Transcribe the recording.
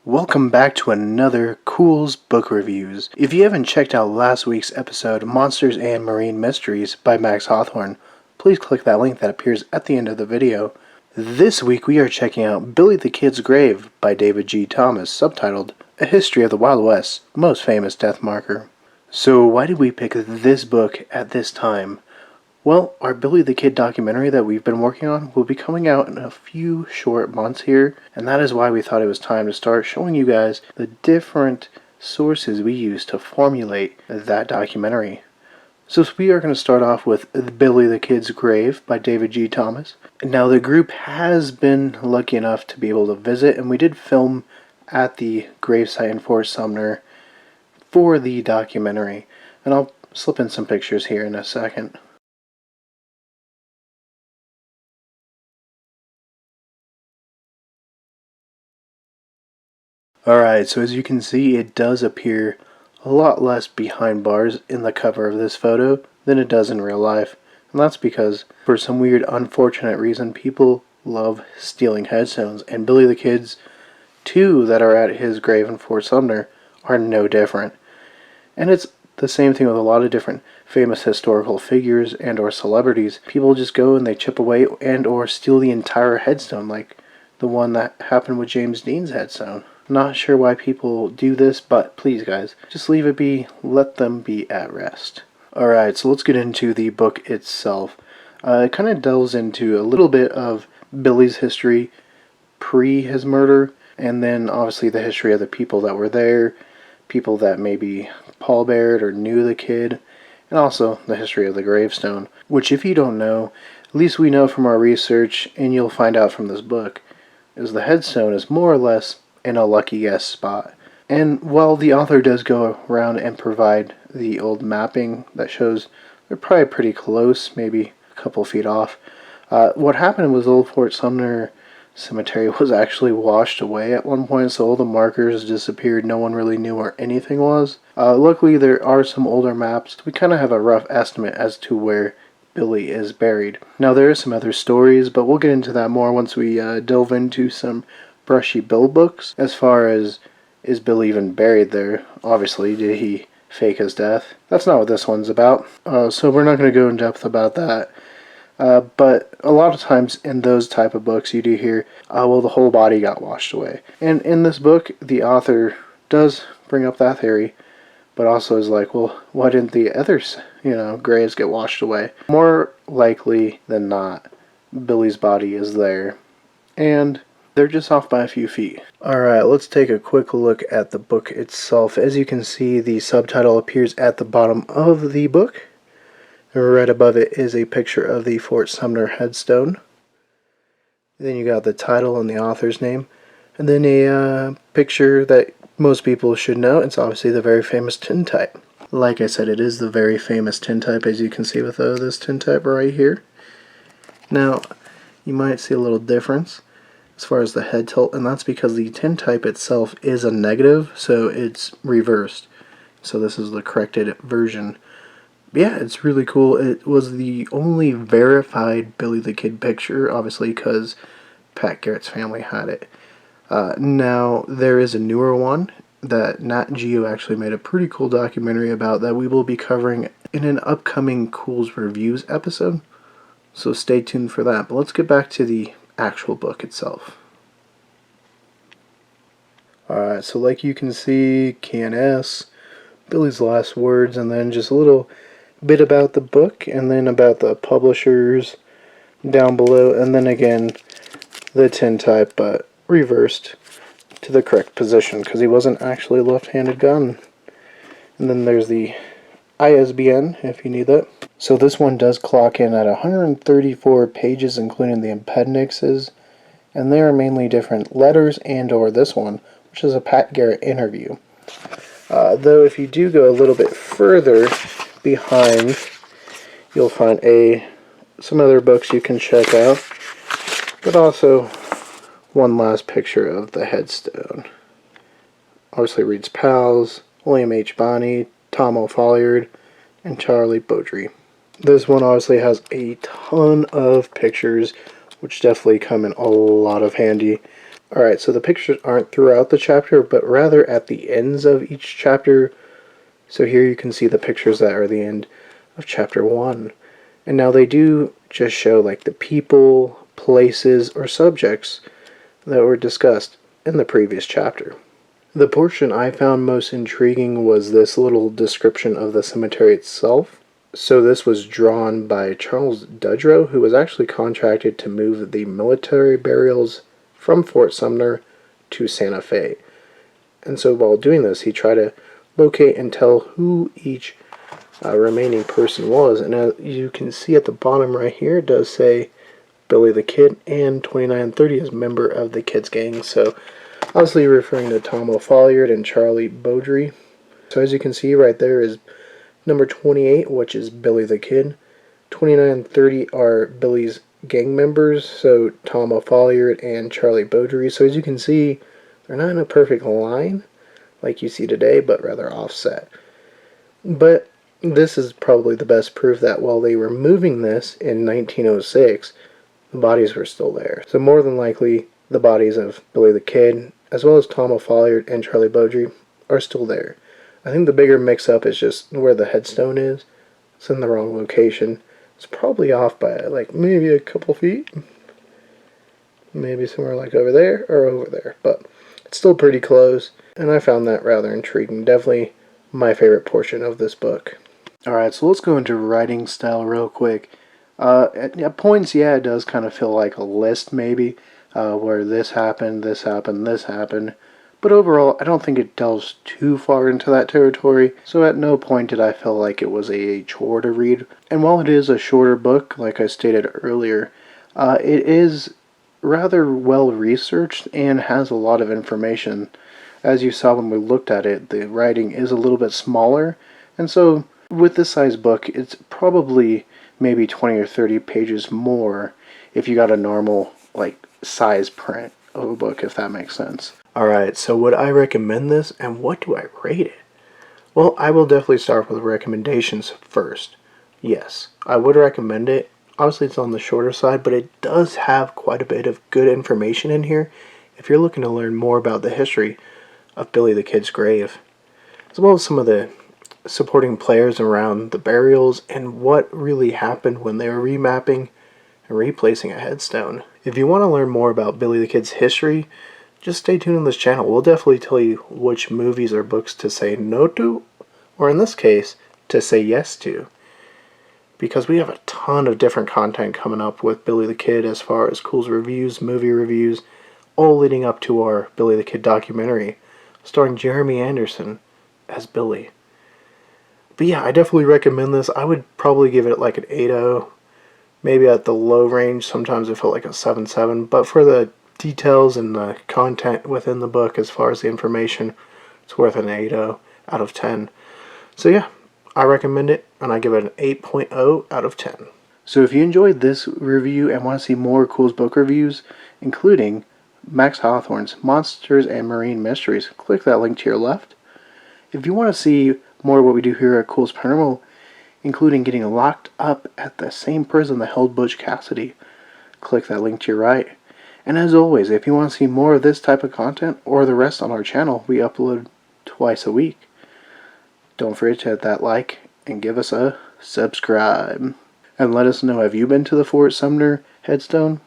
Welcome back to another Culz Book Reviews. If you haven't checked out last week's episode, Monsters and Marine Mysteries by Max Hawthorne, please click that link that appears at the end of the video. This week we are checking out Billy the Kid's Grave by David G. Thomas, subtitled A History of the Wild West's Most Famous Death Marker. So why did we pick this book at this time? Well, our Billy the Kid documentary that we've been working on will be coming out in a few short months here, and that is why we thought it was time to start showing you guys the different sources we use to formulate that documentary. So we are going to start off with Billy the Kid's Grave by David G. Thomas. Now the group has been lucky enough to be able to visit, and we did film at the gravesite in Fort Sumner for the documentary, and I'll slip in some pictures here in a second. Alright, so as you can see, it does appear a lot less behind bars in the cover of this photo than it does in real life. And that's because, for some weird, unfortunate reason, people love stealing headstones. And Billy the Kid's two that are at his grave in Fort Sumner are no different. And it's the same thing with a lot of different famous historical figures and or celebrities. People just go and they chip away and or steal the entire headstone, like the one that happened with James Dean's headstone. Not sure why people do this, but please guys, just leave it be, let them be at rest. Alright, so let's get into the book itself. It kind of delves into a little bit of Billy's history pre his murder, and then obviously the history of the people that were there, people that maybe pallbeared or knew the kid, and also the history of the gravestone, which if you don't know, at least we know from our research, and you'll find out from this book, is the headstone is more or less in a lucky guess spot. And while the author does go around and provide the old mapping that shows they're probably pretty close, maybe a couple feet off, what happened was old Fort Sumner Cemetery was actually washed away at one point, so all the markers disappeared. No one really knew where anything was. Luckily there are some older maps. We kind of have a rough estimate as to where Billy is buried. Now there are some other stories, but we'll get into that more once we delve into some Brushy Bill books. As far as, is Bill even buried there? Obviously, did he fake his death? That's not what this one's about, so we're not going to go in depth about that. But a lot of times in those type of books you do hear, well, the whole body got washed away. And in this book, the author does bring up that theory, but also is like, well, why didn't the others, graves get washed away? More likely than not, Billy's body is there, and they're just off by a few feet. Alright, let's take a quick look at the book itself. As you can see, the subtitle appears at the bottom of the book. Right above it is a picture of the Fort Sumner headstone. Then you got the title and the author's name. And then a picture that most people should know. It's obviously the very famous tintype. Like I said, it is the very famous tintype, as you can see with this tintype right here. Now, you might see a little difference as far as the head tilt, and that's because the tintype itself is a negative, so it's reversed. So this is the corrected version. Yeah, it's really cool. It was the only verified Billy the Kid picture, obviously, because Pat Garrett's family had it. Now, there is a newer one that Nat Geo actually made a pretty cool documentary about that we will be covering in an upcoming Culz Reviews episode. So stay tuned for that. But let's get back to the actual book itself. Alright, so like you can see, K&S, Billy's last words, and then just a little bit about the book, and then about the publishers down below, and then again the tintype, but reversed to the correct position, because he wasn't actually a left-handed gun. And then there's the ISBN, if you need that. So this one does clock in at 134 pages, including the appendixes, and they are mainly different letters and or this one, which is a Pat Garrett interview. Though if you do go a little bit further behind, you'll find some other books you can check out, but also one last picture of the headstone. Obviously reads Pals, William H. Bonney, Tom O'Folliard, and Charlie Beaudry. This one obviously has a ton of pictures, which definitely come in a lot of handy. Alright, so the pictures aren't throughout the chapter, but rather at the ends of each chapter. So here you can see the pictures that are the end of chapter 1. And now they do just show like the people, places, or subjects that were discussed in the previous chapter. The portion I found most intriguing was this little description of the cemetery itself. So this was drawn by Charles Dudrow, who was actually contracted to move the military burials from Fort Sumner to Santa Fe. And so while doing this, he tried to locate and tell who each remaining person was. And as you can see at the bottom right here, it does say Billy the Kid and 2930 is member of the Kids gang. So obviously referring to Tom O'Folliard and Charlie Beaudry. So as you can see right there is number 28, which is Billy the Kid. 2930 are Billy's gang members, so Tom O'Folliard and Charlie Beaudry. So as you can see, they're not in a perfect line like you see today, but rather offset. But this is probably the best proof that while they were moving this in 1906, the bodies were still there. So more than likely, the bodies of Billy the Kid, as well as Tom O'Folliard and Charlie Beaudry, are still there. I think the bigger mix-up is just where the headstone is. It's in the wrong location. It's probably off by like maybe a couple feet. Maybe somewhere like over there or over there. But it's still pretty close, and I found that rather intriguing. Definitely my favorite portion of this book. Alright, so let's go into writing style real quick. At points, yeah, it does kind of feel like a list maybe, where this happened, this happened, this happened. But overall, I don't think it delves too far into that territory, so at no point did I feel like it was a chore to read. And while it is a shorter book, like I stated earlier, it is rather well researched and has a lot of information. As you saw when we looked at it, the writing is a little bit smaller, and so with this size book, it's probably maybe 20 or 30 pages more if you got a normal like size print of a book, if that makes sense. Alright, so would I recommend this, and what do I rate it? Well, I will definitely start with recommendations first. Yes, I would recommend it. Obviously it's on the shorter side, but it does have quite a bit of good information in here if you're looking to learn more about the history of Billy the Kid's grave, as well as some of the supporting players around the burials and what really happened when they were remapping and replacing a headstone. If you want to learn more about Billy the Kid's history, just stay tuned on this channel. We'll definitely tell you which movies or books to say no to, or in this case, to say yes to. Because we have a ton of different content coming up with Billy the Kid as far as Culz reviews, movie reviews, all leading up to our Billy the Kid documentary, starring Jeremy Anderson as Billy. But yeah, I definitely recommend this. I would probably give it like an 8.0. Maybe at the low range, sometimes it felt like a 7.7. But for the details and the content within the book as far as the information, it's worth an 8.0 out of 10. So yeah, I recommend it, and I give it an 8.0 out of 10. So if you enjoyed this review and want to see more Culz Book Reviews, including Max Hawthorne's Monsters and Marine Mysteries, click that link to your left. If you want to see more of what we do here at Culz Paranormal, including getting locked up at the same prison that held Butch Cassidy, click that link to your right. And as always, if you want to see more of this type of content or the rest on our channel, we upload twice a week. Don't forget to hit that like and give us a subscribe. And let us know, have you been to the Fort Sumner headstone?